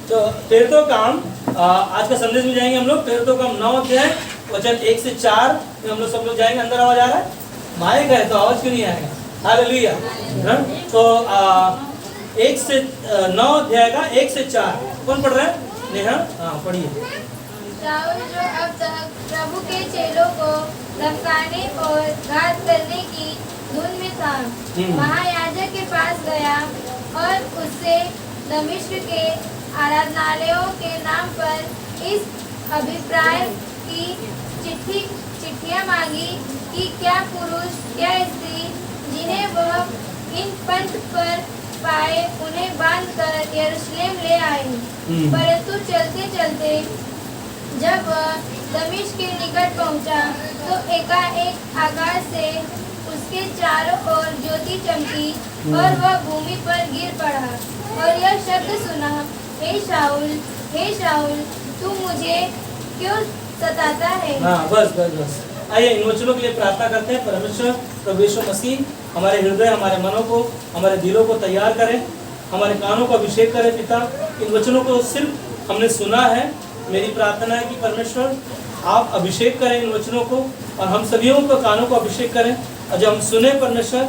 तो प्रेरितों काम आज का संदेश में जाएंगे हम लोग। प्रेरितों काम 9 अध्याय वचन 1 से 4 में हम लोग सब लोग जाएंगे। अंदर आवाज आ रहा है? माइक है तो आवाज क्यों नहीं आएगा? हालेलुया। तो 1 से 9 अध्याय का 1 से 4 कौन पढ़ रहा है? नेहा, हाँ पढ़िए। शाऊल जो अब तक प्रभु के चेलों को धमकाने और घात करने की धुन में था, महायाजक के पास गया और उससे दमिश्क के आराधनालयों के नाम पर इस अभिप्राय की चिट्ठियां मांगी कि क्या पुरुष क्या स्त्री जिन्हें वह इन पंथ पर पाए उन्हें बांधकर यरूशलेम ले आए। परंतु चलते चलते जब वह दमिश्क के निकट पहुंचा तो एकाएक आकाश से उसके चारों ओर ज्योति चमकी और वह भूमि पर गिर पड़ा और यह शब्द सुना, हे शाऊल तू मुझे क्यों सताता है? हाँ बस। आइए इन वचनों के लिए प्रार्थना करते हैं। परमेश्वर प्रभु यीशु मसीह हमारे हृदय, हमारे मनों को, हमारे दिलों को तैयार करें, हमारे कानों को अभिषेक करें। पिता, इन वचनों को सिर्फ हमने सुना है। मेरी प्रार्थना है कि परमेश्वर आप अभिषेक करें इन वचनों को और हम सभी को कानों को अभिषेक करें और जब हम सुने परमेश्वर,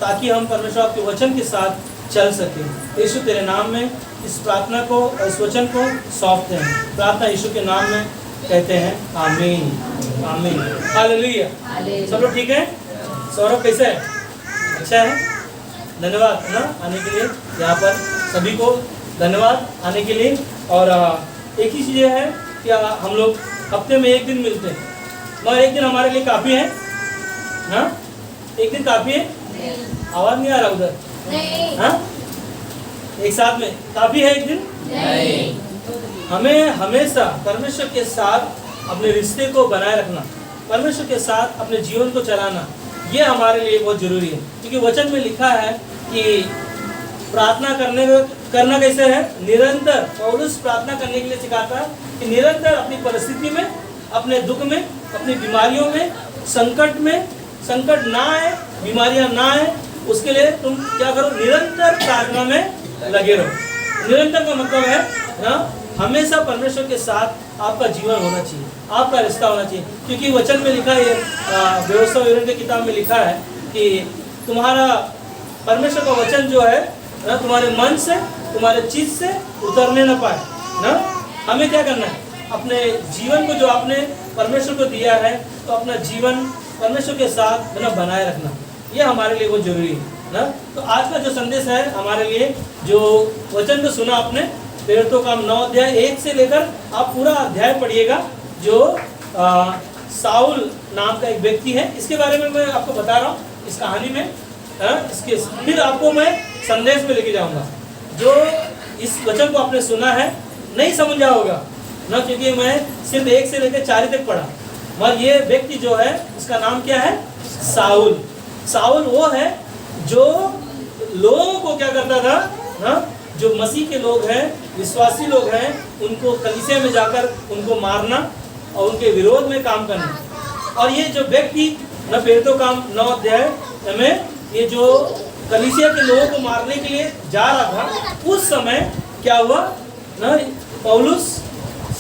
ताकि हम परमेश्वर आपके वचन के साथ चल सकें। यीशु तेरे नाम में इस प्रार्थना को, इस वचन को सौंपते हैं। प्रार्थना यीशु के नाम में कहते हैं, आमीन आमीन हालेलुया। सब लोग ठीक है? सौरभ कैसे है? अच्छा है? धन्यवाद ना आने के लिए। यहाँ पर सभी को धन्यवाद आने के लिए। और एक ही चीज़ है कि हम लोग हफ्ते में एक दिन मिलते हैं, मगर एक दिन हमारे लिए काफ़ी है ना? एक दिन काफ़ी है? आवाज़ नहीं आ रहा उधर? हाँ, एक साथ में काफ़ी है एक दिन? नहीं। हमें हमेशा परमेश्वर के साथ अपने रिश्ते को बनाए रखना, परमेश्वर के साथ अपने जीवन को चलाना, ये हमारे लिए बहुत जरूरी है। क्योंकि वचन में लिखा है कि प्रार्थना करना कैसे है? निरंतर। पौलुस प्रार्थना करने के लिए सिखाता है कि निरंतर अपनी परिस्थिति में, अपने दुख में, अपनी बीमारियों में, संकट ना आए, बीमारियां ना आए, उसके लिए तुम क्या करो? निरंतर प्रार्थना में लगे रहो। निरंतर का मतलब है ना, हमेशा परमेश्वर के साथ आपका जीवन होना चाहिए, आपका रिश्ता होना चाहिए। क्योंकि वचन में लिखा है, व्यवस्था विवरण की किताब में लिखा है कि तुम्हारा परमेश्वर का वचन जो है ना, तुम्हारे मन से, तुम्हारे चित्त से उतरने न पाए ना। हमें क्या करना है? अपने जीवन को, जो आपने परमेश्वर को दिया है, तो अपना जीवन परमेश्वर के साथ बनाए रखना, ये हमारे लिए बहुत जरूरी है ना। तो आज का जो संदेश है हमारे लिए, जो वचन को सुना आपने, प्रेरितों का 9 अध्याय 1 से लेकर आप पूरा अध्याय पढ़िएगा। जो साउल नाम का एक व्यक्ति है, इसके बारे में मैं आपको बता रहा हूँ इस कहानी में। इसके फिर आपको मैं संदेश में लेके जाऊंगा। जो इस वचन को आपने सुना है, नहीं समझा होगा ना, क्योंकि मैं सिर्फ 1 से लेकर 4 तक पढ़ा। मगर ये व्यक्ति जो है, इसका नाम क्या है? साउल। साउल वो है जो लोगों को क्या करता था ना, जो मसीह के लोग हैं, विश्वासी लोग हैं, उनको कलीसिया में जाकर उनको मारना और उनके विरोध में काम करना। और ये जो व्यक्ति ना, प्रेरितों का 9 अध्याय में, ये जो कलीसिया के लोगों को मारने के लिए जा रहा था, उस समय क्या हुआ ना,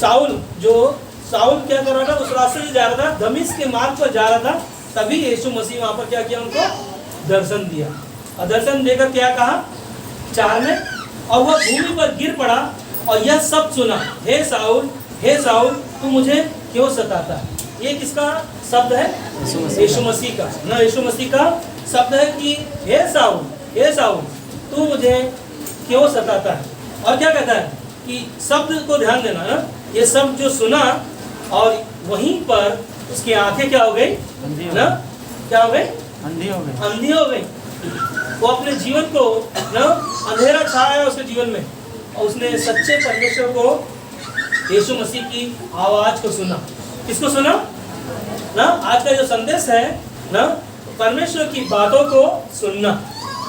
साउल क्या कर रहा था? उस रास्ते से जा रहा था, दमिश्क के मार्ग पर जा रहा था। तभी यीशु मसीह वहां पर क्या किया? उनको दर्शन दिया। और दर्शन देकर क्या कहा? 4 में, और वह भूमि पर गिर पड़ा और यह सब सुना, हे साउल तू मुझे क्यों सताता है? ये किसका शब्द है? यीशु मसीह का ना। यीशु मसीह का शब्द है कि हे साउल तू मुझे क्यों सताता है? और क्या कहता है कि शब्द को ध्यान देना ना, ये शब्द जो सुना, और वहीं पर उसकी आंखें क्या हो गई ना? क्या हो गई? अंधी हो गई। वो अपने जीवन को ना, अंधेरा छाया उसके जीवन में, और उसने सच्चे परमेश्वर को, यीशु मसीह की आवाज को सुना। किसको सुना ना? आज का जो संदेश है ना, परमेश्वर की बातों को सुनना।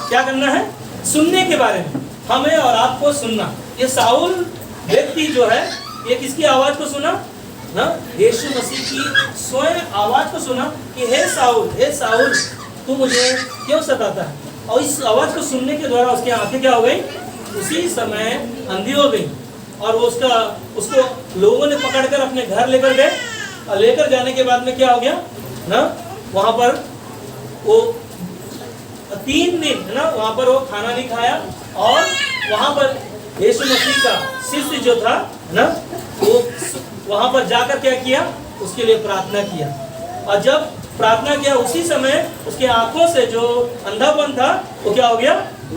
क्या करना है? सुनने के बारे में, हमें और आपको सुनना। ये साउल व्यक्ति जो है, ये किसकी आवाज को सुना ना? यीशु मसीह की स्वयं आवाज को सुना कि हे साउल तू मुझे क्यों सताता है? और इस आवाज को सुनने के द्वारा उसकी आंखें क्या हो गई? उसी समय अंधी हो गई। और वो उसको लोगों ने पकड़कर अपने घर लेकर गए, और लेकर जाने के बाद में क्या हो गया ना, वहां पर वो 3 दिन है ना, वहां पर वो खाना नहीं खाया, और वहां पर यीशु मसीह का शिष्य जो था ना, वो वहां पर जाकर क्या किया, उसके लिए प्रार्थना किया, और जब प्रार्थना किया उसी समय उसके आंखों से जो अंधापन था वो क्या हो गया,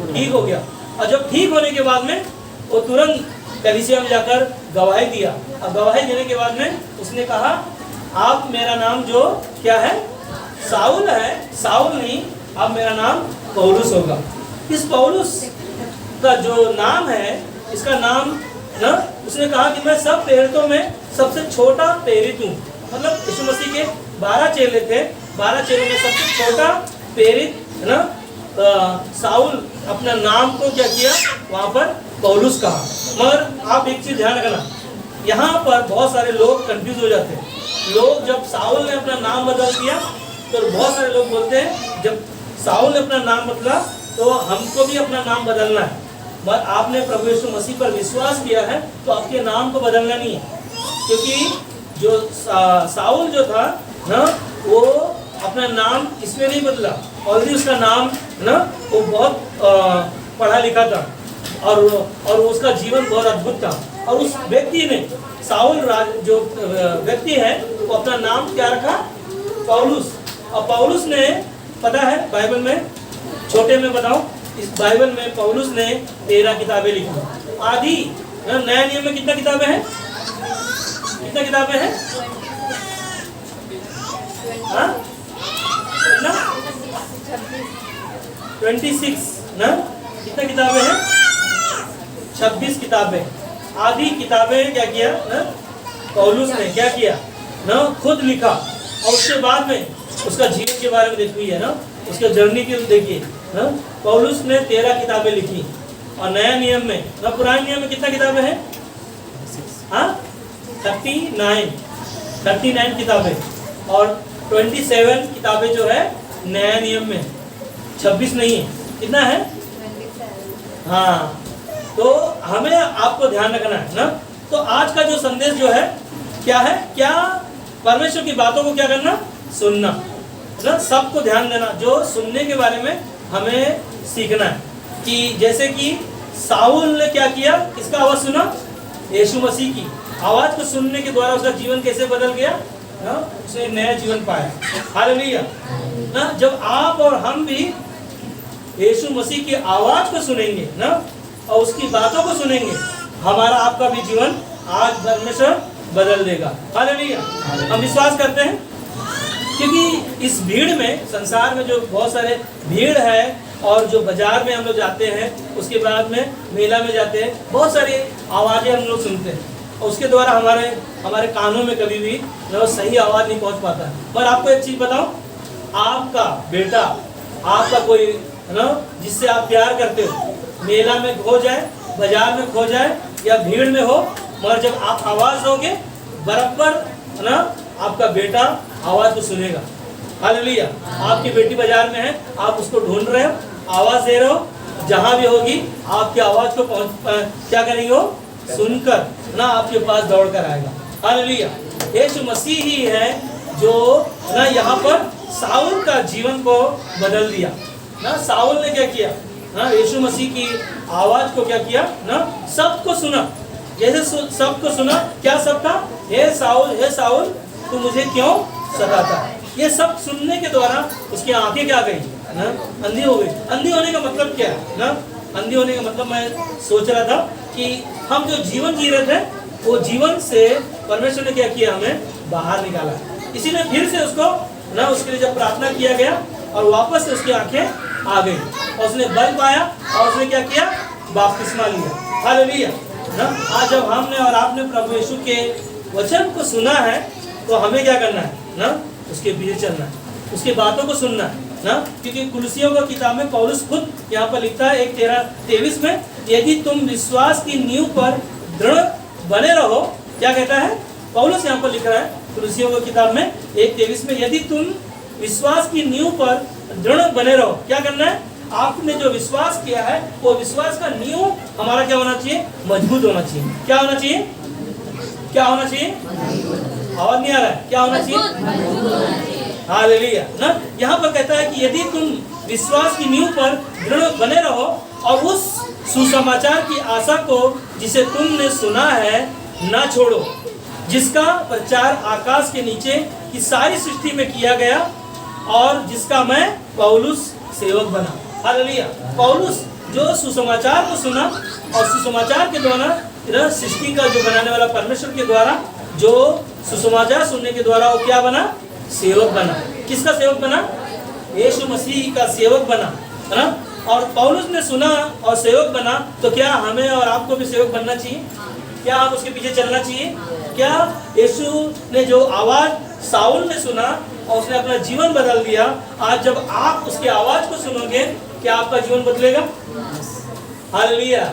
ठीक हो गया। और जब ठीक होने के बाद में वो तुरंत कलीसिया में जाकर गवाही दिया, और गवाही देने के बाद में उसने कहा, आप मेरा नाम जो क्या है, साउल है, साउल नहीं, अब मेरा नाम पौलुस होगा। इस पौलुस का जो नाम है, इसका नाम ना, उसने कहा कि मैं सब प्रेरितों में सबसे छोटा प्रेरित हूँ। मतलब यीशु मसीह के 12 चेले थे, 12 चेलों में सबसे छोटा प्रेरित है ना, साउल अपना नाम को क्या किया, वहाँ पर पौलुस कहा। मगर आप एक चीज ध्यान रखना, यहाँ पर बहुत सारे लोग कंफ्यूज हो जाते हैं। लोग जब साउल ने अपना नाम बदल दिया तो बहुत सारे लोग बोलते हैं जब साउल ने अपना नाम बदला तो हमको भी अपना नाम बदलना है। मगर आपने प्रभु यीशु मसीह पर विश्वास किया है तो आपके नाम को बदलना नहीं है, क्योंकि जो साउल जो था ना, वो अपना नाम इसमें नहीं बदला, ऑलरेडी उसका नाम ना वो बहुत पढ़ा लिखा था, और उसका जीवन बहुत अद्भुत था। और उस व्यक्ति ने साउल जो व्यक्ति है वो अपना नाम क्या रखा, पौलुस। और पौलुस ने, पता है बाइबल में, छोटे में बताओ, इस बाइबल में पौलुस ने 13 किताबें लिखी। आदि नया नियम में कितना किताबें हैं, कितना किताबें हैं, हाँ कितना, 26 ना, कितना किताबें हैं, 26 किताबें। आधी किताबें क्या किया ना, पौलुस ने क्या किया ना, खुद लिखा। और उसके बाद में उसका जीवन के बारे में देखिए है ना, उसके जर्नी की देखिए ना, पौलुस ने 13 किताबें लिखी। और नया नियम में ना, पुराने नियम में कितना किताबें हैं, हाँ 39 किताबें, और 27 किताबें जो है नया नियम में, 26 नहीं है, कितना है, हाँ। तो हमें आपको ध्यान रखना है ना। तो आज का जो संदेश जो है क्या है, क्या परमेश्वर की बातों को क्या करना, सुनना ना, सबको ध्यान देना। जो सुनने के बारे में हमें सीखना है कि जैसे कि साउल ने क्या किया, किसका आवाज सुना, यीशु मसीह की आवाज को सुनने के द्वारा उसका जीवन कैसे बदल गया ना, उसने नया जीवन पाया। हालेलुया ना। जब आप और हम भी यीशु मसीह की आवाज को सुनेंगे ना और उसकी बातों को सुनेंगे, हमारा आपका भी जीवन आज परमेश्वर बदल देगा। हालेलुया। हम विश्वास करते हैं, क्योंकि इस भीड़ में, संसार में जो बहुत सारे भीड़ है, और जो बाजार में हम लोग जाते हैं, उसके बाद में मेला में जाते हैं, बहुत सारी आवाज़ें हम लोग सुनते हैं, और उसके द्वारा हमारे कानों में कभी भी सही आवाज़ नहीं पहुंच पाता है। पर आपको एक चीज़ बताऊं, आपका बेटा, आपका कोई है ना जिससे आप प्यार करते हो, मेला में खो जाए, बाजार में खो जाए, या भीड़ में हो, मगर जब आप आवाज़ दोगे बराबर है ना, आपका बेटा आवाज़ को सुनेगा। हालेलुया। आपकी बेटी बाजार में है, आप उसको ढूंढ रहे हो, आवाज़ दे रहे हो, जहाँ भी होगी आपकी आवाज़ को क्या करेंगे, वो सुनकर ना आपके पास दौड़ कर आएगा। हालेलुया। यीशु मसीह ही है जो ना यहाँ पर साउल का जीवन को बदल दिया ना। साउल ने क्या किया ना, यीशु मसीह की आवाज़ को क्या किया ना, सबको सुना। जैसे सबको सुना, क्या सब था, हे साउल तू मुझे क्यों सताता है। ये सब सुनने के द्वारा उसकी आंखें क्या गई ना, अंधी हो गई। अंधी होने का मतलब क्या है ना, अंधी होने का मतलब मैं सोच रहा था कि हम जो जीवन जी रहे थे, वो जीवन से परमेश्वर ने क्या किया, हमें बाहर निकाला। इसीलिए फिर से उसको ना, उसके लिए जब प्रार्थना किया गया और वापस से उसकी आंखें आ गई, और उसने बल पाया, और उसने क्या किया, बपतिस्मा लिया। हालेलुया ना। आज जब हमने और आपने प्रभु यीशु के वचन को सुना है, तो हमें क्या करना है ना, उसके पीछे चलना है, उसकी बातों को सुनना है ना। क्योंकि कुलुसियों की किताब में पौलुस खुद यहाँ पर लिखता है 1:23 में, यदि तुम विश्वास की नींव पर दृढ़ बने रहो। क्या कहता है पौलुस, यहाँ पर लिख रहा है कुलुसियों की किताब में 1:23 में, यदि तुम विश्वास की नींव पर दृढ़ बने रहो, क्या करना है, आपने जो विश्वास किया है वो विश्वास का नींव हमारा क्या होना चाहिए? मजबूत होना चाहिए। क्या होना चाहिए? क्या होना चाहिए? आवाज नहीं आ रहा है, क्या होना चाहिए? हालेलुया ना। यहाँ पर कहता है कि यदि तुम विश्वास की नींव पर दृढ़ बने रहो और उस सुसमाचार की आशा को जिसे तुमने सुना है ना छोड़ो, जिसका प्रचार आकाश के नीचे की सारी सृष्टि में किया गया और जिसका मैं पौलुस सेवक बना। हालेलुया। पौलुस जो सुसमाचार को सुना और सुसमाचार के द्वारा सृष्टि का जो बनाने वाला परमेश्वर के द्वारा जो सुसमाचार सुनने के द्वारा वो क्या बना? सेवक बना। किसका सेवक बना? यीशु मसीह का सेवक बना, है ना। और पौलुस ने सुना और सेवक बना, तो क्या हमें और आपको भी सेवक बनना चाहिए? क्या आप उसके पीछे चलना चाहिए? क्या यीशु ने जो आवाज साउल ने सुना और उसने अपना जीवन बदल दिया, आज जब आप उसकी आवाज को सुनोगे क्या आपका जीवन बदलेगा? हालेलुया।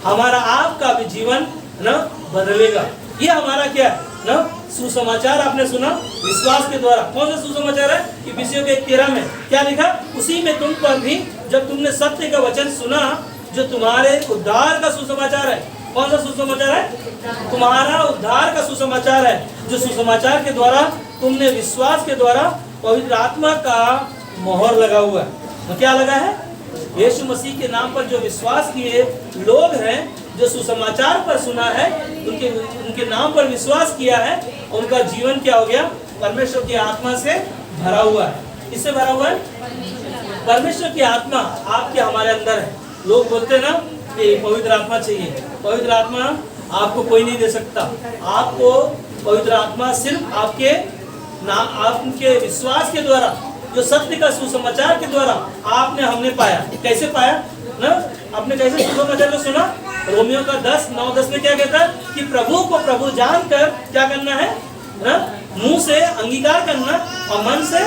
हमारा आपका भी जीवन ना बदलेगा। ये हमारा क्या है ना? सुसमाचार आपने सुना विश्वास के द्वारा। कौन सा सुसमाचार है? इफिसियों के 13 में क्या लिखा? उसी में तुम पर भी जब तुमने सत्य का वचन सुना जो तुम्हारे उद्धार का सुसमाचार है। कौन सा सुसमाचार है? तुम्हारा उद्धार का सुसमाचार है, जो सुसमाचार के द्वारा तुमने विश्वास के द्वारा पवित्र आत्मा का मोहर लगा हुआ है। तो क्या लगा है? यीशु मसीह के नाम पर जो विश्वास किए लोग हैं, जो सुसमाचार पर सुना है, उनके नाम पर विश्वास किया है, उनका जीवन क्या हो गया? परमेश्वर की आत्मा से भरा हुआ है। किससे भरा हुआ है? परमेश्वर की आत्मा आपके हमारे अंदर है। लोग बोलते हैं ना कि पवित्र आत्मा चाहिए। पवित्र आत्मा आपको कोई नहीं दे सकता। आपको पवित्र आत्मा सिर्फ आपके विश्वास के द्वारा, जो सत्य का सुसमाचार के द्वारा हमने पाया। कैसे पाया ना? आपने कैसे सुसमाचार को सुना? रोमियो का 10:9-10 में क्या कहता है कि प्रभु को प्रभु जानकर क्या करना है ना? मुंह से अंगीकार करना और मन से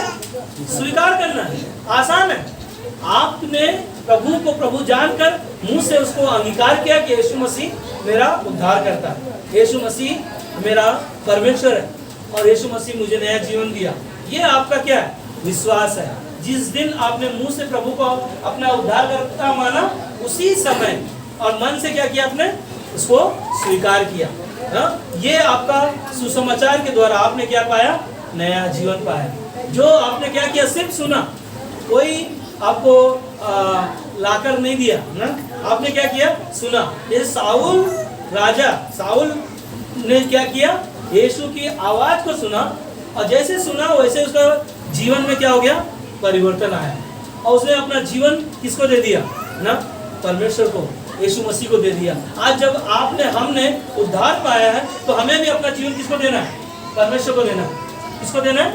स्वीकार करना है। आसान है। आपने प्रभु को प्रभु जानकर मुंह से उसको अंगीकार किया कि यीशु मसीह मेरा उद्धार करता है, यीशु मसीह मेरा परमेश्वर है और यीशु मसीह मुझे नया जीवन दिया। ये आपका क्या है? विश्वास है। जिस दिन आपने मुंह से प्रभु को अपना उद्धार करता माना, उसी समय और मन से क्या किया? आपने उसको स्वीकार किया। ये आपका सुसमाचार के द्वारा आपने क्या पाया? नया जीवन पाया। जो आपने क्या किया? सिर्फ सुना, कोई आपको लाकर नहीं दिया ना। आपने क्या किया? सुना। ये साउल ने क्या किया? यीशु की आवाज को सुना और जैसे सुना वैसे उसका जीवन में क्या हो गया? परिवर्तन आया और उसने अपना जीवन किसको दे दिया ना? परमेश्वर को, यीशु मसीह को दे दिया। आज जब हमने उद्धार पाया है तो हमें भी अपना जीवन किसको देना है? परमेश्वर को देना है। किसको देना है?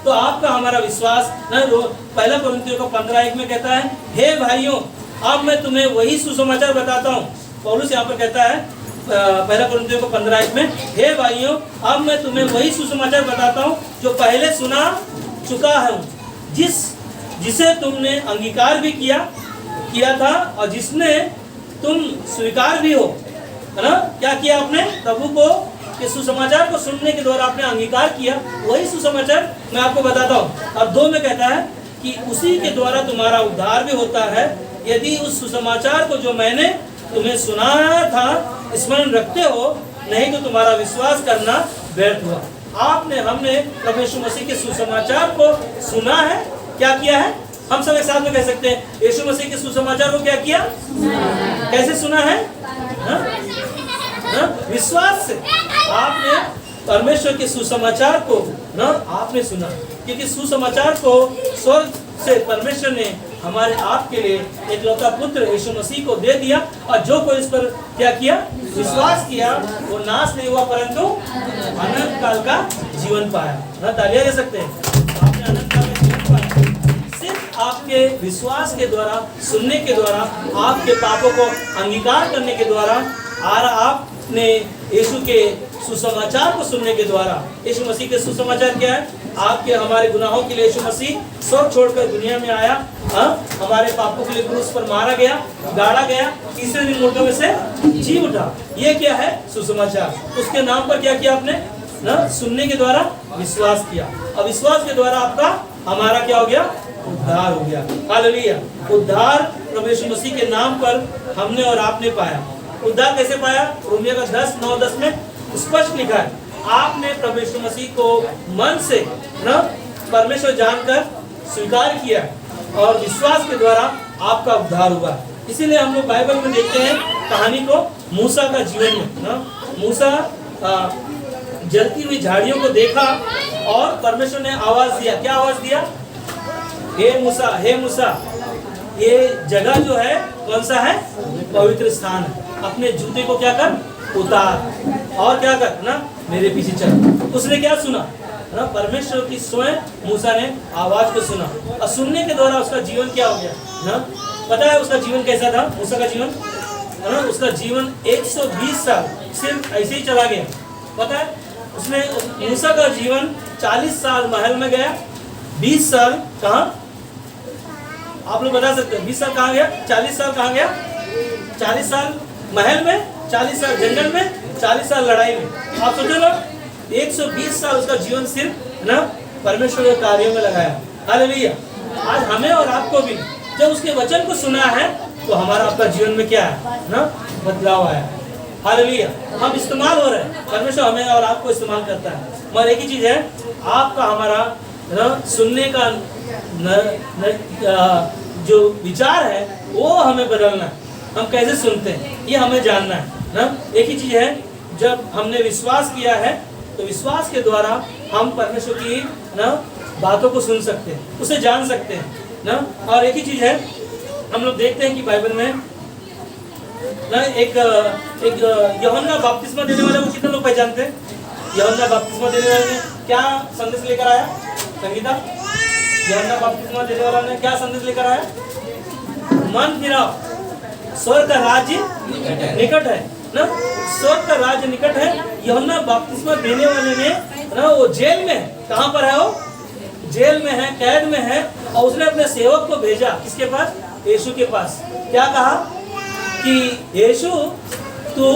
तो आपका हमारा विश्वास ना। पहला कोरिन्थियों को 15:1 में कहता है, हे भाइयों अब मैं तुम्हें वही सुसमाचार बताता हूँ। पौलुस यहाँ पर कहता है पहला कोरिन्थियों को 15:1 में, हे भाइयों अब मैं तुम्हें वही सुसमाचार बताता हूँ जो पहले सुना चुका हूँ, जिसे तुमने अंगीकार भी किया था और जिसने तुम स्वीकार भी हो, है ना। क्या किया आपने? प्रभु को के सुसमाचार को सुनने के द्वारा आपने अंगीकार किया। वही सुसमाचार मैं आपको बताता हूँ। और 2 में कहता है कि उसी के द्वारा तुम्हारा उद्धार भी होता है, यदि उस सुसमाचार को जो मैंने तुम्हें सुनाया था स्मरण रखते हो, नहीं तो तुम्हारा विश्वास करना व्यर्थ हुआ। हमने प्रभु यीशु मसीह के सुसमाचार को सुना है। क्या किया है? हम सब एक साथ में कह सकते हैं, यीशु मसीह के सुसमाचार को क्या किया? कैसे सुना है? विश्वास से। आपने परमेश्वर के सुसमाचार को ना आपने सुना, क्योंकि सुसमाचार को स्वर्ग से परमेश्वर ने हमारे आपके लिए एकलौता पुत्र यीशु मसीह को दे दिया और जो कोई इस पर क्या किया? विश्वास किया, वो नाश नहीं हुआ परंतु अनंत काल का जीवन पाया। ना तालियां दे सकते हैं। आपने अनंत काल का जीवन पाया सिर्फ आपके विश्वास के द्वारा, सुनने के द्वारा, आपके पापों को अंगीकार करने के द्वारा और आपने यीशु के सुसमाचार को सुनने के द्वारा। यीशु मसीह के सुसमाचार क्या है? आपके हमारे गुनाहों के लिए यीशु मसीह स्वर्ग छोड़कर दुनिया में आया, हमारे पापों के लिए क्रूस पर मारा गया, गाड़ा गया, तीसरे दिन मुर्दों में से जी उठा। ये क्या है? सुसमाचार। उसके नाम पर क्या किया आपने ना? सुनने के द्वारा विश्वास किया और विश्वास के द्वारा आपका हमारा क्या हो गया? उद्धार हो गया। हालेलुया। उद्धार प्रभु यीशु मसीह के नाम पर हमने और आपने पाया। उद्धार कैसे पाया? रोमियो का 10:9-10 में स्पष्ट लिखा है, आपने प्रभु यीशु मसीह को मन से ना परमेश्वर जानकर स्वीकार किया और विश्वास के द्वारा आपका उद्धार हुआ। इसीलिए हम लोग बाइबल में देखते हैं कहानी को मूसा का जीवन में ना, मूसा जलती हुई झाड़ियों को देखा और परमेश्वर ने आवाज दिया। क्या आवाज दिया? हे मूसा, हे मूसा, ये जगह जो है कौन सा है? पवित्र स्थान है। अपने जूते को क्या कर? उतार और क्या कर ना मेरे पीछे चल। उसने क्या सुना ना? परमेश्वर की स्वयं मूसा ने आवाज को सुना और सुनने के द्वारा उसका जीवन क्या हो गया ना? पता है उसका जीवन कैसा था? मूसा का जीवन है ना, उसका जीवन 120 साल सिर्फ ऐसे ही चला गया। पता है उसने मूसा का जीवन 40 साल महल में गया, 20 साल कहाँ? आप लोग बता सकते हैं 20 साल कहाँ गया? 40 साल कहाँ गया? 40 साल महल में, 40 साल जंगल में, 40 साल लड़ाई में। आप सोचो ना, 120 साल उसका जीवन सिर्फ ना परमेश्वर के कार्यों में लगाया। हालेलुया। आज हमें और आपको भी जब उसके वचन को सुना है तो हमारा आपका जीवन में क्या है ना? बदलाव आया। हालेलुया। हम इस्तेमाल हो रहे हैं, परमेश्वर हमें और आपको इस्तेमाल करता है। मगर एक ही चीज है, आपका हमारा ना सुनने का जो विचार है वो हमें बदलना है। हम कैसे सुनते हैं ये हमें जानना है ना। एक ही चीज है, जब हमने विश्वास किया है तो विश्वास के द्वारा हम परमेश्वर की ना बातों को सुन सकते हैं, उसे जान सकते हैं ना। और एक ही चीज है, हम लोग देखते हैं कि बाइबल में ना एक यूहन्ना बपतिस्मा देने वाले को कितने लोग पहचानते हैं? यूहन्ना बपतिस्मा देने वाले ने क्या संदेश लेकर आया? संगीता, यूहन्ना बपतिस्मा देने वाला ने क्या संदेश लेकर आया? मन फिराओ, स्वर्ग का राज्य निकट है ना। स्वर्ग का राज्य निकट है। यूहन्ना बपतिस्मा देने वाले ने ना, वो जेल में, कहाँ पर है? वो जेल में है, कैद में है। और उसने अपने सेवक को भेजा किसके पास? यीशु के पास। क्या कहा कि यीशु, तू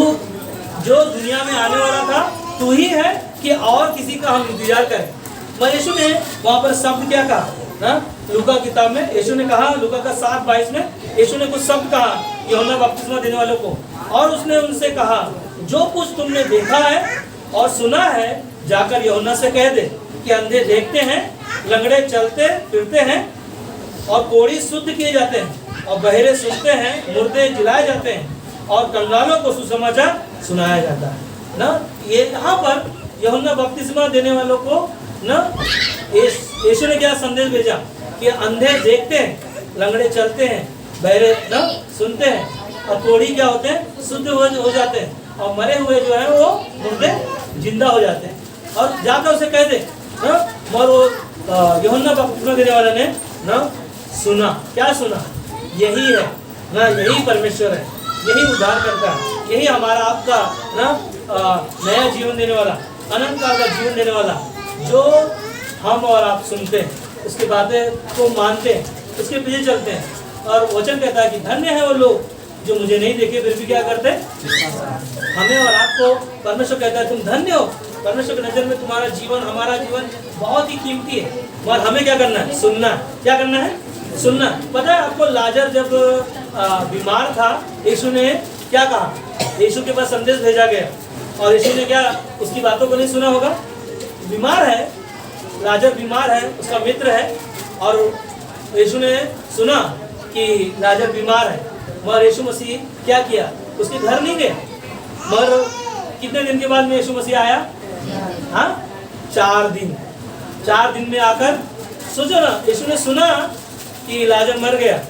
जो दुनिया में आने वाला था तू ही है कि और किसी का हम इंतजार करें? मगर यीशु ने वहां पर शब्द क्या कहा ना? लूका किताब में यीशु ने कहा, लूका का 7:22 में यीशु ने कुछ शब्द कहा यूहन्ना बपतिस्मा देने वालों को। और उसने उनसे कहा, जो कुछ तुमने देखा है और सुना है जाकर यूहन्ना से कह दे कि अंधे देखते हैं, लंगड़े चलते फिरते हैं और कोढ़ी शुद्ध किए जाते हैं और बहरे सुनते हैं, मुर्दे जिलाए जाते हैं और कंगालों को सुसमाचार सुनाया जाता है ना। ये यहाँ पर यूहन्ना बपतिस्मा देने वालों को ना यीशु ने क्या संदेश भेजा कि अंधे देखते हैं, लंगड़े चलते हैं, बहरे ना सुनते हैं और कोढ़ी क्या होते हैं? शुद्ध हो जाते हैं और मरे हुए जो है वो मुर्दे जिंदा हो जाते हैं। और जाकर उसे कह दे ना। और वो यूहन्ना बपतिस्मा देने वाले ने ना सुना। क्या सुना? यही है ना, यही परमेश्वर है, यही उद्धार करता है, यही हमारा आपका ना नया जीवन देने वाला, अनंत काल का जीवन देने वाला, जो हम और आप सुनते हैं, उसकी बातें को मानते हैं, उसके पीछे चलते हैं। और वचन कहता है कि धन्य है वो लोग जो मुझे नहीं देखे फिर भी क्या करते? हमें और आपको परमेश्वर कहता है तुम धन्य हो। परमेश्वर की नजर में तुम्हारा जीवन, हमारा जीवन बहुत ही कीमती है। और हमें क्या करना है? सुनना। क्या करना है? सुनना। पता है आपको, लाजर जब बीमार था, यीशु ने क्या कहा? यीशु के पास संदेश भेजा गया और यीशु ने क्या उसकी बातों को नहीं सुना होगा? बीमार है, लाजर बीमार है, उसका मित्र है और यीशु ने सुना कि लाजर बीमार है। मगर यीशु मसीह क्या किया? उसके घर नहीं गया। मगर कितने दिन के बाद में यीशु मसीह आया? हाँ, 4 दिन। 4 दिन में आकर सोचो ना, यीशु ने सुना कि लाजर मर गया,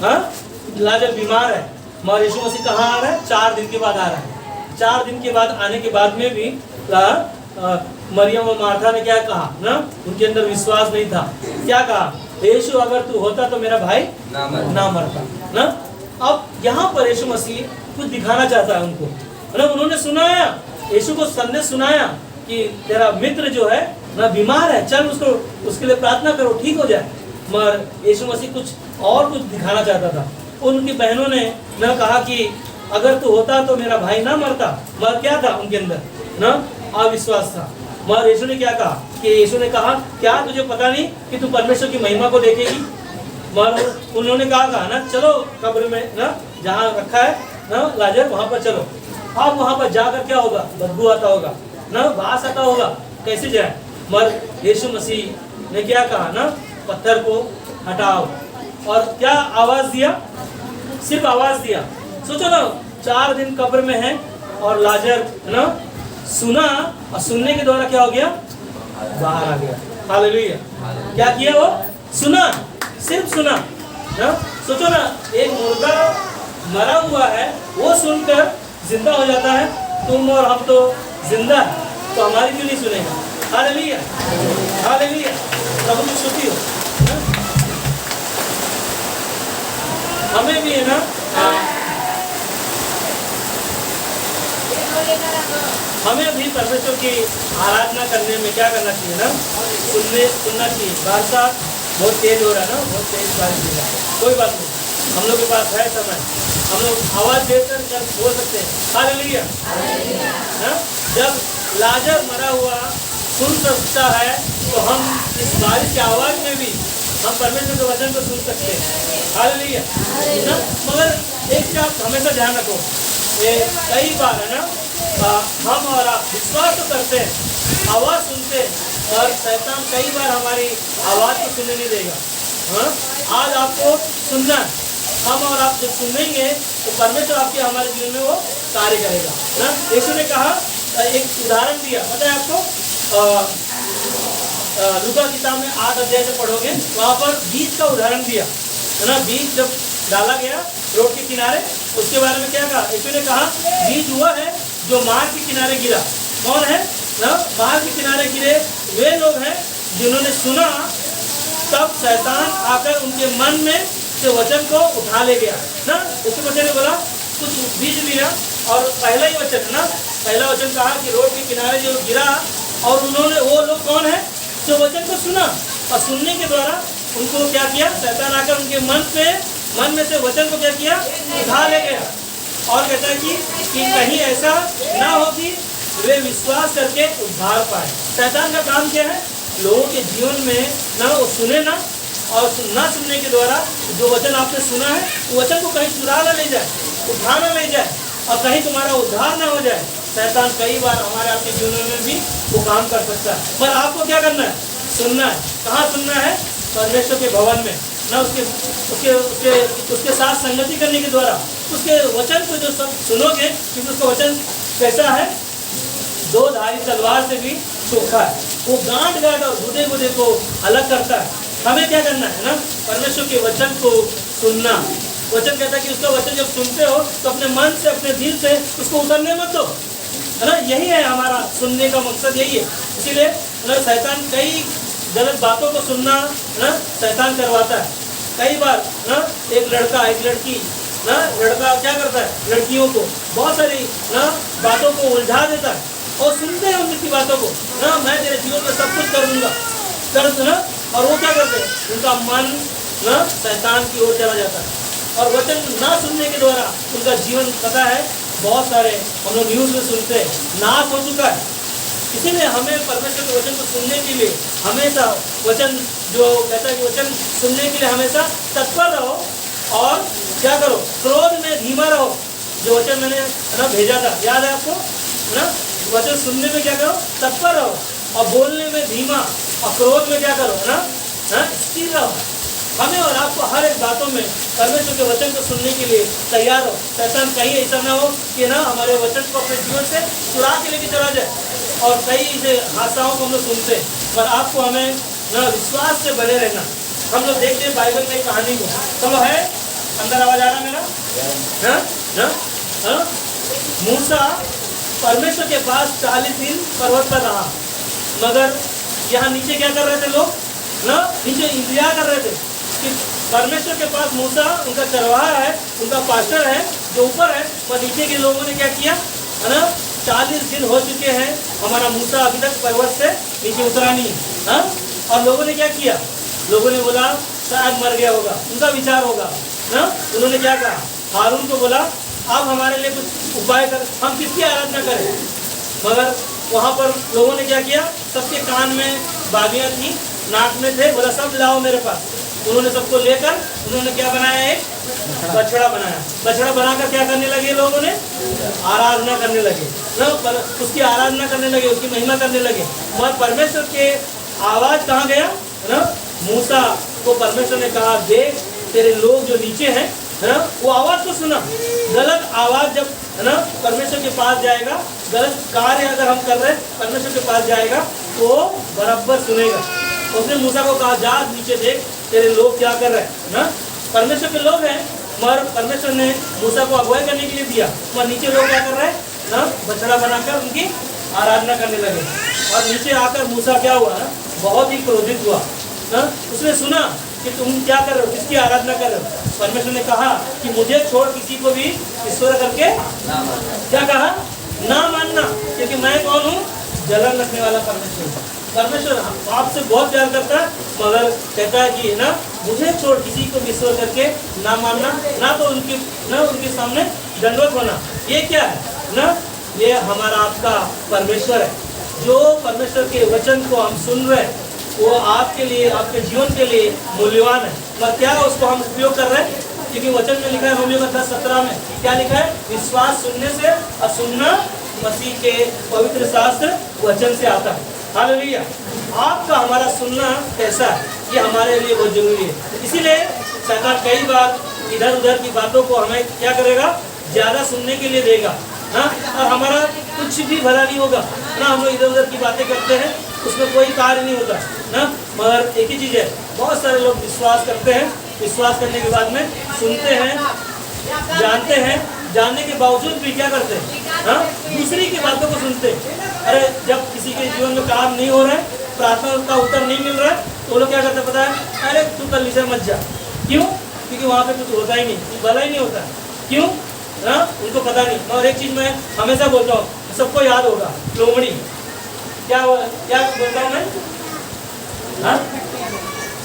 हाँ, लाजर बीमार है, मगर यीशु मसीह कहाँ आ रहा है? 4 दिन के बाद आ रहा है। 4 दिन के बाद आने के बाद में भी मरियम और मार्था ने क्या कहा ना? उनके अंदर विश्वास नहीं था। क्या कहा? यीशु अगर तू होता तो मेरा भाई ना मरता ना। अब यहाँ पर यीशु मसीह कुछ दिखाना चाहता है उनको, मतलब उन्होंने सुनाया, यीशु को संदेश सुनाया कि तेरा मित्र जो है ना बीमार है, चल उसको उसके लिए प्रार्थना करो, ठीक हो जाए। मगर यीशु मसीह कुछ दिखाना चाहता था। उनकी बहनों ने ना कहा कि अगर तू होता तो मेरा भाई ना मरता। मगर क्या था उनके अंदर ना? अविश्वास था। मगर यीशु ने क्या कहा कि यीशु ने कहा, क्या तुझे पता नहीं कि तू परमेश्वर की महिमा को देखेगी? मगर उन्होंने कहा ना चलो कब्र में ना जहाँ रखा है ना लाजर वहाँ पर चलो। अब वहाँ पर जाकर क्या होगा, बदबू आता होगा ना, बास आता होगा, कैसे जाए। मगर यीशु मसीह ने क्या कहा ना, पत्थर को हटाओ। और क्या आवाज दिया, सिर्फ आवाज दिया। सोचो ना 4 दिन कब्र में है और लाजर ना सुना, और सुनने के द्वारा क्या हो गया, बाहर आ गया। हालेलुया। क्या किया वो, सुना, सिर्फ सुना ना। सोचो ना एक मुर्गा मरा हुआ है वो सुनकर जिंदा हो जाता है, तुम और हम तो जिंदा है, तो हमारी क्यों नहीं सुनेगा। हालेलुया, हालेलुया, प्रभु की स्तुति हो। हमें भी है ना, हमें भी परमेश्वर की आराधना करने में क्या करना चाहिए ना, सुनना चाहिए। बरसात बहुत तेज हो रहा है ना, बहुत तेज बारिश हो रहा है, कोई बात नहीं, हम लोग के पास है समय, हम लोग आवाज देकर बोल सकते हैं। हालेलुया। जब लाजर मरा हुआ सुन सकता है तो हम इस बारिश की आवाज में भी हम परमेश्वर के वचन को सुन सकते हैं। हालेलुया ना। मगर एक बात हमेशा ध्यान रखो, ये कई बार है ना, हम और आप विश्वास तो करते हैं, आवाज सुनते हैं, और शैतान कई बार हमारी आवाज को सुनने नहीं देगा। हाँ, आज आपको सुनना है, हम और आप जब सुनेंगे तो परमेश्वर आपके हमारे जीवन में वो कार्य करेगा ना। यीशु ने कहा, एक उदाहरण दिया, पता है आपको, लूका किताब में 8 अध्याय से पढ़ोगे, वहाँ पर बीज का उदाहरण दिया है ना। बीज जब डाला गया रोड के किनारे, उसके बारे में क्या कहा, यीशु ने कहा बीज हुआ है जो मार्ग के किनारे गिरा। कौन है ना, मार्ग के किनारे गिरे वे लोग हैं जिन्होंने सुना, तब शैतान आकर उनके मन में से वचन को उठा ले गया ना। उसके वचन ने बोला कुछ बीज लिया, और पहला ही वचन है ना, पहला वचन कहा कि रोड के किनारे जो गिरा, और उन्होंने, वो लोग कौन है, जो वचन को सुना, और सुनने के द्वारा उनको क्या किया, शैतान आकर उनके मन में से वचन को क्या किया, उठा ले गया। और कहता है कि कहीं ऐसा ना हो कि वे विश्वास करके उद्धार पाए। शैतान का काम क्या है, लोगों के जीवन में ना वो सुने ना, और ना सुनने के द्वारा जो वचन आपने सुना है वो वचन को कहीं चुरा ना ले जाए, उठा ना ले जाए, और कहीं तुम्हारा उद्धार ना हो जाए। शैतान कई बार हमारे आपके जीवन में भी वो काम कर सकता है, पर आपको क्या करना है, सुनना है। कहाँ सुनना है, परमेश्वर के भवन में ना, उसके साथ संगति करने के द्वारा, उसके वचन को जो सब सुनोगे, क्योंकि उसका वचन कैसा है, 2 धारी तलवार से भी चोखा है, वो गांठ और गुदे को अलग करता है। हमें क्या करना है ना, परमेश्वर के वचन को सुनना। वचन कहता है कि उसका वचन जब सुनते हो तो अपने मन से, अपने दिल से उसको उतरने मत दो, है ना। यही है हमारा सुनने का मकसद, यही है। इसीलिए ना शैतान कई गलत बातों को सुनना ना शैतान करवाता है। कई बार ना एक लड़का, एक लड़की ना, लड़का क्या करता है, लड़कियों को बहुत सारी ना बातों को उलझा देता है, और सुनते हैं उनकी बातों को ना, मैं तेरे जीवन में सब कुछ कर दूंगा, कर ना, और वो क्या करते हैं, उनका मन ना शैतान की ओर चला जाता है, और वचन ना सुनने के द्वारा उनका जीवन, पता है बहुत सारे हम लोग न्यूज़ में सुनते हैं, नाश हो चुका है। इसीलिए हमें परमेश्वर के वचन को सुनने के लिए हमेशा, वचन जो कहता है कि वचन सुनने के लिए हमेशा तत्पर रहो, और क्या करो, क्रोध में धीमा रहो। जो वचन मैंने ना भेजा था, याद है आपको ना, वचन सुनने में क्या करो, तत्पर रहो, और बोलने में धीमा, और क्रोध में क्या करो ना, स्थिर रहो। हमें और आपको हर एक बातों में परमेश्वर के वचन को सुनने के लिए तैयार हो। शैतान कहीं ऐसा ना हो कि ना हमारे वचन को अपने जीवन से चुरा के लेके चला जाए, और कई ऐसे हादसाओं को हम लोग सुनते हैं, पर आपको हमें ना विश्वास से बने रहना। हम लोग देखते हैं बाइबल में कहानी को, चलो है, अंदर आवाज आ रहा मेरा, मूसा परमेश्वर के पास 40 दिन पर्वत पर रहा, मगर यहाँ नीचे क्या कर रहे थे लोग ना, नीचे इंतजार कर रहे थे कि परमेश्वर के पास मूसा उनका चरवाहा है, उनका पास्टर है जो ऊपर है, और नीचे के लोगों ने क्या किया है ना, 40 दिन हो चुके हैं, हमारा मूसा अभी तक पर्वत से नीचे उतरा नहीं है। और लोगों ने क्या किया, लोगों ने बोला शायद मर गया होगा, उनका विचार होगा ना। उन्होंने क्या कहा, हारून को बोला आप हमारे लिए कुछ उपाय कर, हम किसकी आराधना करें। मगर वहाँ पर लोगों ने क्या किया, सबके कान में बालियाँ थी, नाक में थे, बोला सब लाओ मेरे पास, उन्होंने सबको लेकर उन्होंने क्या बनाया, एक बछड़ा बनाया। बछड़ा बनाकर क्या करने लगे, लोगों ने आराधना करने लगे ना, उसकी आराधना करने लगे, उसकी महिमा करने लगे। और परमेश्वर के आवाज कहाँ गया ना, मूसा को परमेश्वर ने कहा, देख तेरे लोग जो नीचे हैं है ना, वो आवाज को सुना। गलत आवाज जब है ना परमेश्वर के पास जाएगा, गलत कार्य अगर हम कर रहे हैं परमेश्वर के पास जाएगा तो बराबर सुनेगा। उसने मूसा को कहा, जा नीचे देख तेरे लोग क्या कर रहे हैं ना, परमेश्वर के लोग हैं, मगर परमेश्वर ने मूसा को अगुवाई करने के लिए दिया, मगर नीचे लोग क्या कर रहे हैं ना, बछड़ा बनाकर उनकी आराधना करने लगे। और नीचे आकर मूसा क्या हुआ ना, बहुत ही क्रोधित हुआ ना। उसने सुना कि तुम क्या कर रहे हो, किसकी आराधना कर रहे हो। परमेश्वर ने कहा कि मुझे छोड़ किसी को भी ईश्वर करके क्या कहा, ना मानना, क्योंकि मैं कौन हूँ, जलन रखने वाला परमेश्वर। परमेश्वर आपसे बहुत प्यार करता है, मगर कहता है कि ना मुझे छोड़ किसी को भी ईश्वर करके ना मानना, ना तो उनके सामने दंडवत होना। ये क्या है ना, ये हमारा आपका परमेश्वर है। जो परमेश्वर के वचन को हम सुन रहे हैं वो आपके लिए, आपके जीवन के लिए मूल्यवान है, पर क्या उसको हम उपयोग कर रहे हैं। क्योंकि वचन में लिखा है रोमियो 10:17 में क्या लिखा है, विश्वास सुनने से और सुनना मसीह के पवित्र शास्त्र वचन से आता है। हालेलुया। आपका हमारा सुनना कैसा है, ये हमारे लिए बहुत जरूरी है। इसीलिए शैतान कई बार इधर उधर की बातों को हमें क्या करेगा, ज्यादा सुनने के लिए देगा ना, और हमारा कुछ भी भला नहीं होगा ना। हम लोग इधर उधर की बातें करते हैं, उसमें कोई कार्य नहीं होता ना। मगर एक ही चीज़ है, बहुत सारे लोग विश्वास करते हैं, विश्वास करने के बाद में सुनते हैं, जानते हैं, जानने के बावजूद भी क्या करते हैं हाँ, दूसरी की बातों को सुनते हैं। अरे जब किसी के जीवन में काम नहीं हो रहा है, प्रार्थना का उत्तर नहीं मिल रहा है, तो वो लोग क्या करते हैं पता है, अरे तू कल से मत जा। क्यों? क्योंकि वहाँ पे कुछ होता ही नहीं, कुछ भला ही नहीं होता। क्यों ना, उनको पता नहीं। और एक चीज़ मैं हमेशा बोलता हूँ, सबको याद होगा लोमड़ी, क्या बोलता हूँ मैं, हाँ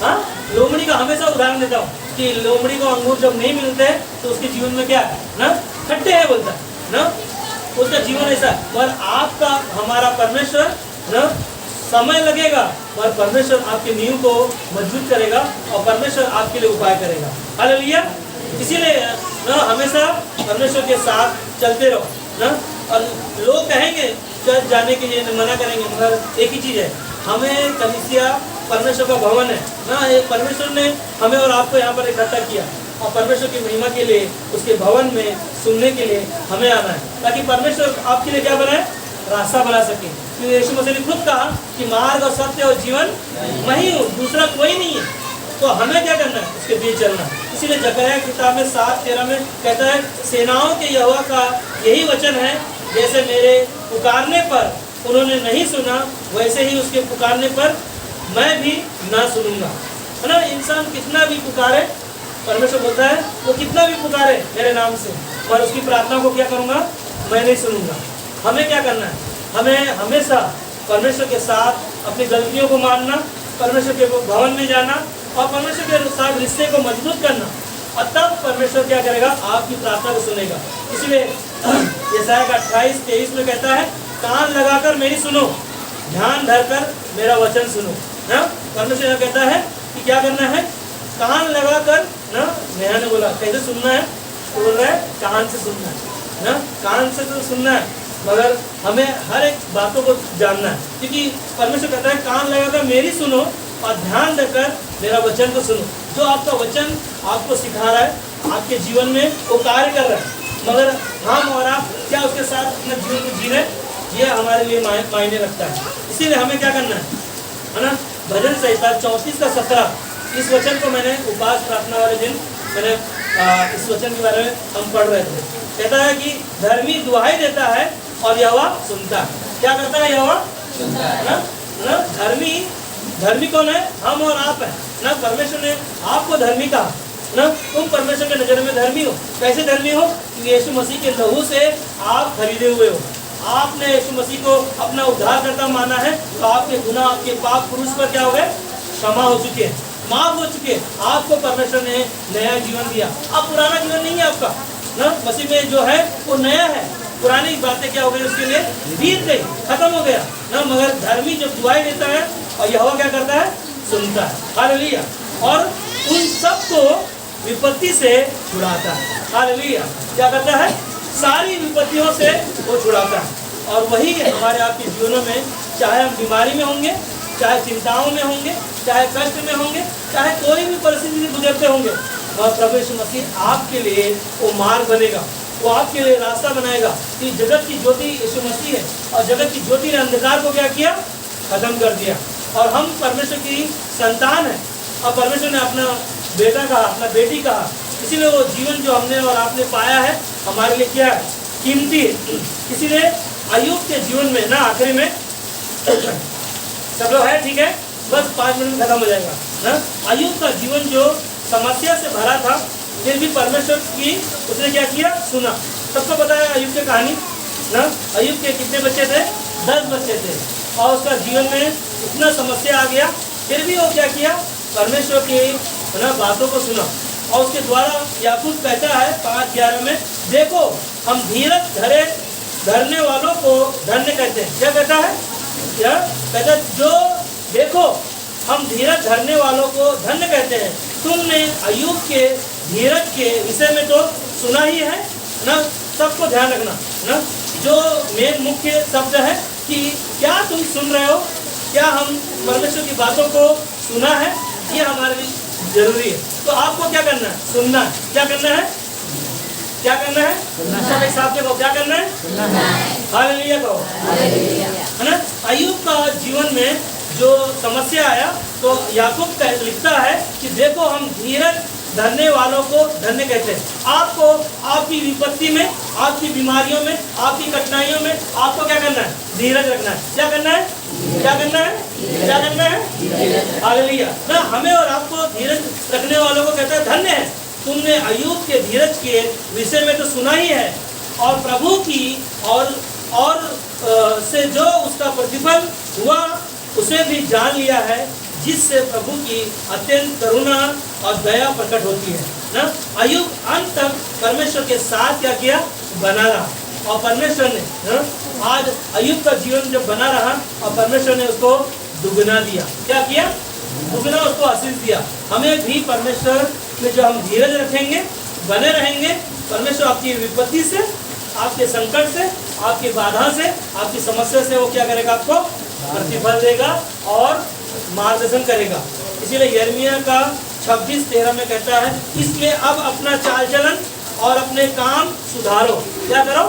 हाँ, लोमड़ी का हमेशा उदाहरण देता हूँ कि लोमड़ी को अंगूर जब नहीं मिलते तो उसके जीवन में क्या है ना, खट्टे है बोलता है ना, उसका जीवन ऐसा है। पर आपका हमारा परमेश्वर ना, समय लगेगा पर परमेश्वर आपके नींव को मजबूत करेगा और परमेश्वर आपके लिए उपाय करेगा। हालेलुया। इसीलिए ना हमेशा परमेश्वर के साथ चलते रहो ना। और लोग कहेंगे चर्च जाने के लिए मना करेंगे, मगर एक ही चीज़ है, हमें कलीसिया परमेश्वर का भवन है ना। परमेश्वर ने हमें और आपको यहाँ पर इकट्ठा किया और परमेश्वर की महिमा के लिए उसके भवन में सुनने के लिए हमें आना है, ताकि परमेश्वर आपके लिए क्या बनाए, रास्ता बना सके। क्योंकि यीशु मसीह ने खुद कहा कि मार्ग और सत्य और जीवन मैं ही हूँ, दूसरा कोई नहीं है। तो हमें क्या करना है, उसके बीच चलना। इसीलिए जकरयाह किताब में 7:13 में कहता है, सेनाओं के यहोवा का यही वचन है, जैसे मेरे पुकारने पर उन्होंने नहीं सुना, वैसे ही उसके पुकारने पर मैं भी ना सुनूंगा। है ना, इंसान कितना भी पुकारे, परमेश्वर बोलता है वो कितना भी पुकारे मेरे नाम से, पर उसकी प्रार्थना को क्या करूंगा, मैं नहीं सुनूंगा। हमें क्या करना है, हमें हमेशा परमेश्वर के साथ अपनी गलतियों को मानना, परमेश्वर के भवन में जाना और परमेश्वर के साथ रिश्ते को मजबूत करना, और तब परमेश्वर क्या करेगा, आपकी प्रार्थना को सुनेगा। इसलिए यशायाह 28:23 में कहता है, कान लगाकर मेरी सुनो, ध्यान धरकर मेरा वचन सुनो। ना परमेश्वर कहता है कि क्या करना है, कान लगाकर ना। नेहा ने बोला कैसे सुनना है, तो बोल रहा है कान से सुनना है ना, कान से तो सुनना है, मगर हमें हर एक बातों को जानना है। क्योंकि परमेश्वर कहता है कान लगाकर मेरी सुनो और ध्यान देकर मेरा वचन को सुनो। जो आपका वचन आपको सिखा रहा है, आपके जीवन में वो कार्य कर रहा है, मगर हम और आप क्या उसके साथ अपने जीवन को जी रहे, ये हमारे लिए मायने रखता है। इसीलिए हमें क्या करना है ना, भजन संहिता 34:17, इस वचन को मैंने उपवास प्रार्थना वाले दिन मैंने इस वचन के बारे में हम पढ़ रहे थे। कहता है कि धर्मी दुहाई देता है और यहोवा सुनता है। क्या करता है, यहोवा सुनता है ना। धर्मी कौन है, हम और आप है ना। परमेश्वर ने आपको धर्मी कहा ना, तुम परमेश्वर के नजर में धर्मी हो। कैसे धर्मी हो, क्योंकि यीशु मसीह के लहू से आप खरीदे हुए हो। आपने यीशु मसीह को अपना उद्धारकर्ता माना है, तो आपके गुनाह, आपके पाप क्रूस पर क्या हो गए, क्षमा हो चुके हैं, माफ हो चुके हैं। आपको परमेश्वर ने नया जीवन दिया। अब पुराना जीवन नहीं है आपका ना, मसीह में जो है वो नया है। पुरानी बातें क्या हो गई, उसके लिए बीत गई, खत्म हो गया ना। मगर धर्मी जब दुआई देता है और यहोवा क्या करता है, सुनता है। हालेलुया। और उन सबको विपत्ति से छुड़ाता है। हालेलुया। क्या करता है? सारी विपत्तियों से वो छुड़ाता है। और वही हमारे आपके जीवनों में, चाहे हम बीमारी में होंगे, चाहे चिंताओं में होंगे, चाहे कष्ट में होंगे, चाहे कोई भी परिस्थिति से गुजरते होंगे, और प्रभु यीशु मसीह आपके लिए वो मार्ग बनेगा, वो आपके लिए रास्ता बनाएगा। कि जगत की ज्योति यीशु मसीह है, और जगत की ज्योति ने अंधकार को क्या किया? खत्म कर दिया। और हम परमेश्वर की संतान है, और परमेश्वर ने अपना बेटा कहा, अपना बेटी कहा, इसीलिए वो जीवन जो हमने और आपने पाया है हमारे लिए क्या है? कीमती है। इसीलिए अय्यूब के जीवन में ना, आखिरी में सब लोग है, ठीक है, बस 5 मिनट में खत्म हो जाएगा ना। अय्यूब का जीवन जो समस्या से भरा था, फिर भी परमेश्वर की उसने क्या किया? सुना। सबको पता है अय्यूब की कहानी ना। अय्यूब के कितने बच्चे थे? 10 बच्चे थे, और उसका जीवन में इतना समस्या आ गया, फिर भी वो क्या किया? परमेश्वर की ना बातों को सुना। और उसके द्वारा याकूब कहता है 5:11 में, देखो हम धीरज धरने वालों को धन्य कहते हैं। क्या कहता है? क्या कहता है? जो देखो हम धीरज धरने वालों को धन्य कहते हैं। तुमने अय्यूब के धीरज के विषय में तो सुना ही है ना। सबको ध्यान रखना ना, जो मेन मुख्य शब्द है कि क्या तुम सुन रहे हो? क्या हम परमेश्वर की बातों को सुना है? ये हमारे लिए जरूरी है। तो आपको क्या करना है? सुनना है। क्या करना है? क्या करना है? सब एक साथ में कहो, क्या करना है? हालेलुया कहो, है ना। अय्यूब का जीवन में जो समस्या आया, तो याकूब लिखता है कि देखो हम धीरज धरने वालों को धन्य कहते हैं। आपको आपकी विपत्ति में, आपकी बीमारियों में, आपकी कठिनाइयों में आपको क्या करना है? धीरज रखना है। क्या करना है? क्या करना है? क्या करना है? हालेलुया ना। हमें और आपको धीरज रखने वालों को कहता है धन्य है। तुमने अय्यूब के धीरज के विषय में तो सुना ही है, और प्रभु की और से जो उसका प्रतिफल हुआ उसे भी जान लिया है, जिससे प्रभु की अत्यंत करुणा और दया प्रकट होती है ना। अय्यूब अंत तक परमेश्वर के साथ क्या किया? बना रहा, और परमेश्वर ने ना, आज अय्यूब का जीवन जब बना रहा, और परमेश्वर ने उसको दुगना दिया। क्या किया? दुगना उसको आशीष दिया। हमें भी परमेश्वर में जो हम धीरज रखेंगे, बने रहेंगे, परमेश्वर आपकी विपत्ति से, आपके संकट से, आपकी बाधा से, आपकी समस्या से वो क्या करेगा? आपको प्रतिफल देगा और मार्गदर्शन करेगा। इसीलिए यिर्मयाह का 26:13 में कहता है, इसलिए अब अपना चाल चलन और अपने काम सुधारो। क्या करो?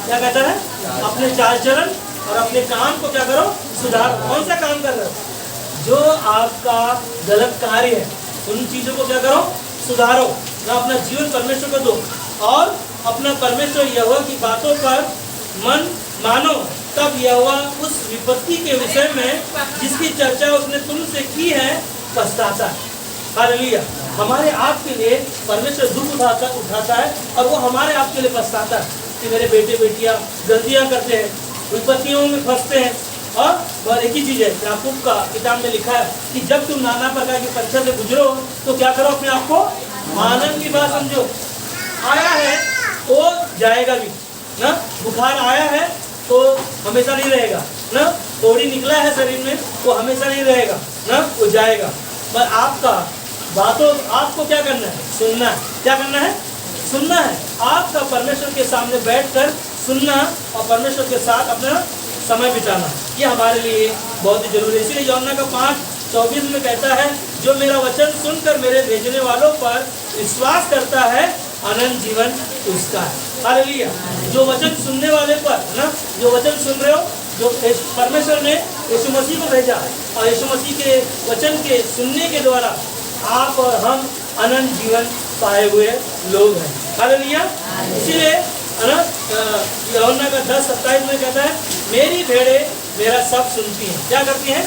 क्या कहता है? अपने चाल चलन और अपने काम को क्या करो? सुधारो। कौन सा काम कर रहे हो? जो आपका गलत कार्य है, उन चीजों को क्या करो? सुधारो ना। अपना जीवन परमेश्वर को दो, और अपना परमेश्वर यहोवा की बातों पर मन मानो, तब यहोवा उस विपत्ति के विषय में जिसकी चर्चा उसने तुमसे की है पछताता है। हालेलुया। हमारे आप के लिए परमेश्वर दुख उठाता है, और वो हमारे आप के लिए पछताता है कि मेरे बेटे बेटियां गलतियां करते हैं, विपत्तियों में फंसते हैं। और एक ही चीज है, याकूब का किताब में लिखा है कि जब तुम नाना प्रकार की परीक्षा से गुजरो, तो क्या करो? अपने आप को आनंद की बात समझो। आया है तो जाएगा भी ना। बुखार आया है तो हमेशा नहीं रहेगा ना। थोड़ी निकला है शरीर में, वो हमेशा नहीं रहेगा ना, वो जाएगा। पर आपका बातों, आपको क्या करना है? सुनना है। क्या करना है? सुनना है। आपका परमेश्वर के सामने बैठकर सुनना, और परमेश्वर के साथ अपना समय बिताना, ये हमारे लिए बहुत ही जरूरी है। इसीलिए यूहन्ना का 5:24 में कहता है, जो मेरा वचन सुनकर मेरे भेजने वालों पर विश्वास करता है, अनंत जीवन उसका है। हालेलुया। जो वचन सुनने वाले पर ना, जो वचन सुन रहे हो, जो परमेश्वर ने यीशु मसीह को भेजा, और यीशु मसीह के वचन के सुनने के द्वारा आप और हम अनंत जीवन पाए हुए लोग हैं। हालेलुया। इसीलिए यूहन्ना का 10:27 में कहता है, मेरी भेड़ें मेरा सब सुनती हैं। क्या करती हैं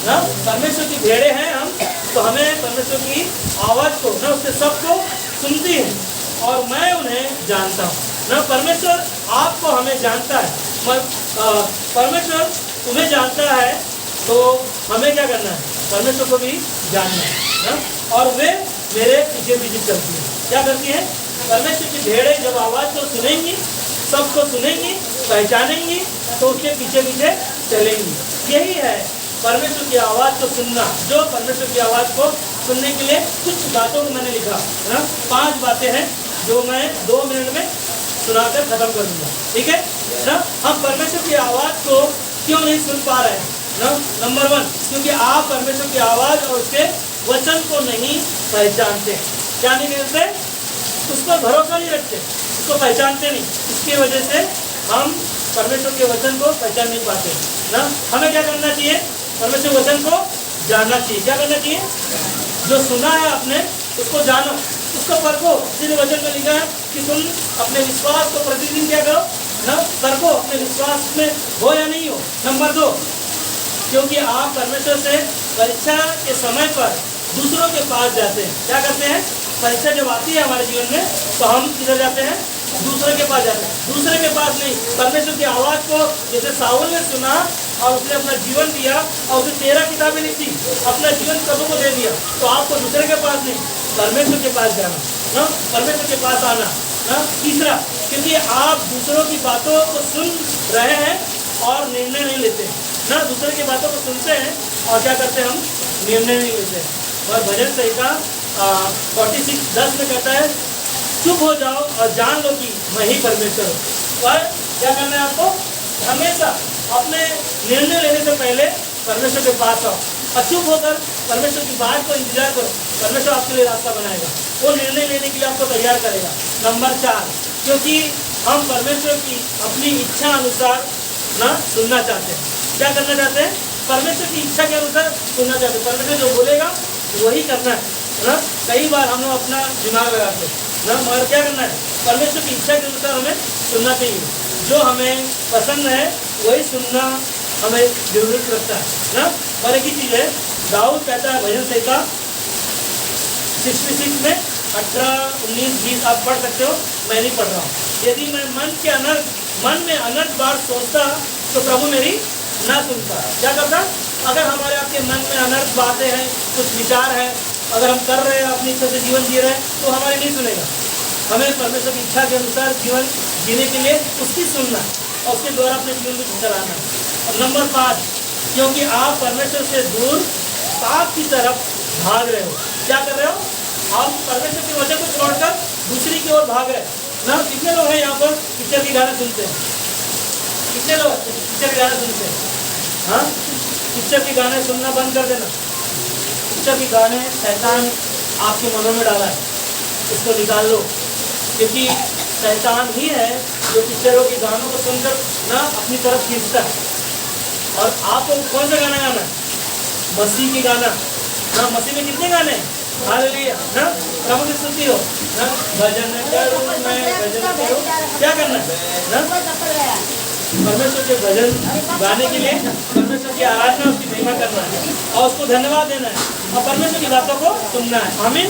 ना? परमेश्वर की भेड़ें हैं हम, तो हमें परमेश्वर की आवाज़ को ना, उसके सब को सुनती हैं, और मैं उन्हें जानता हूँ ना। परमेश्वर आपको हमें जानता है, परमेश्वर तुम्हें जानता है, तो हमें क्या करना है? परमेश्वर को भी जानना है ना। और वे मेरे पीछे पीछे चलती हैं। क्या करती हैं? परमेश्वर की भेड़ें जब आवाज़ को सुनेंगी, सबको सुनेंगी, पहचानेंगी, तो उसके पीछे पीछे चलेंगी। यही है परमेश्वर की आवाज़ को सुनना। जो परमेश्वर की आवाज़ को सुनने के लिए कुछ बातों को मैंने लिखा है ना। 5 बातें हैं जो मैं 2 मिनट में सुनाकर खत्म कर दूंगा, ठीक है ना। हम परमेश्वर की आवाज को क्यों नहीं सुन पा रहे हैं ना। नंबर 1, क्योंकि आप परमेश्वर की आवाज और उसके वचन को नहीं पहचानते। क्या नहीं करते? उस पर भरोसा नहीं रखते, उसको पहचानते नहीं। इसकी वजह से हम परमेश्वर के वचन को पहचान नहीं पाते ना। हमें क्या करना चाहिए? परमेश्वर के वचन को जानना चाहिए। क्या करना चाहिए? जो सुना है आपने उसको जानो, उसको परखो। इसीलिए वचन में लिखा है कि तुम अपने विश्वास को प्रतिदिन क्या करो ना, परखो अपने विश्वास में हो या नहीं हो। नंबर 2, क्योंकि आप परमेश्वर से परीक्षा के समय पर दूसरों के पास जाते हैं। क्या करते हैं? परीक्षा जब आती है हमारे जीवन में तो हम किधर जाते हैं? दूसरे के पास जाते हैं। दूसरे के पास नहीं, परमेश्वर की आवाज को जैसे साउल ने सुना और उसने अपना जीवन दिया और उसने 13 किताबें लिखी, अपना जीवन प्रभु को दे दिया। तो आपको दूसरे के पास नहीं, परमेश्वर के पास जाना ना, परमेश्वर के पास आना ना। तीसरा, क्योंकि आप दूसरों की बातों को सुन रहे हैं और निर्णय नहीं लेते ना। दूसरे की बातों को सुनते हैं और क्या करते हैं? हम निर्णय नहीं लेते। और भजन संहिता 46:10 में कहता है, चुप हो जाओ और जान लो कि मैं ही परमेश्वर हूँ। पर क्या करना है आपको? हमेशा अपने निर्णय लेने से पहले परमेश्वर के पास आओ और चुप होकर परमेश्वर की बात को इंतजार करो। परमेश्वर आपके लिए रास्ता बनाएगा, वो निर्णय लेने के लिए आपको तैयार करेगा। नंबर 4, क्योंकि हम परमेश्वर की अपनी इच्छा अनुसार ना सुनना चाहते हैं। क्या करना चाहते हैं? परमेश्वर की इच्छा के अनुसार सुनना चाहते हैं। परमेश्वर जो बोलेगा वही करना है ना। कई बार हम लोग अपना दिमाग लगाते हैं ना, मगर क्या करना है? परमेश्वर की इच्छा के अनुसार हमें सुनना चाहिए। जो हमें पसंद है वही सुनना हमें जरूरत रखता है ना। और एक ही चीज़ है, दाऊद कहता है भजन संहिता 66 में 18, 19, 20 आप पढ़ सकते हो, मैं नहीं पढ़ रहा हूँ। यदि मैं मन में अनर्थ बात सोचता तो प्रभु मेरी ना सुनता। क्या करता? अगर हमारे आपके मन में अनर्थ बातें हैं, कुछ विचार है, अगर हम कर रहे हैं अपनी इच्छा से जीवन जी रहे हैं तो हमारे नहीं सुनेगा। हमें परमेश्वर की इच्छा के अनुसार जीवन जीने के लिए उसकी सुनना और उसके द्वारा अपने जीवन को चलाना। और नंबर 5, क्योंकि आप परमेश्वर से दूर पाप की तरफ भाग रहे हो। क्या कर रहे हो? आप परमेश्वर के वचन को छोड़कर दूसरी की ओर भाग रहे ना। कितने लोग हैं यहाँ पर पिक्चर के गाने सुनते हैं? कितने लोग पिक्चर के गाने सुनते हैं? हाँ, पिक्चर के गाने सुनना बंद कर देना। पिक्चर के गाने शैतान आपके मनों में डाला है, इसको निकाल लो। क्योंकि शैतान ही है जो पिक्चरों के गानों को सुनकर ना अपनी तरफ खींचता है। और आपको कौन सा गाना गाना है? मसीह की गाना ना। मसीह में कितने गाने हैं? हालेलुया ना, प्रभु की स्तुति हो ना, भजन करो, मैं भजन करो। क्या करना है ना? परमेश्वर के भजन गाने के लिए परमेश्वर की आराधना, उसकी महिमा करना है और उसको धन्यवाद देना है और परमेश्वर की बातों को सुनना है। आमीन।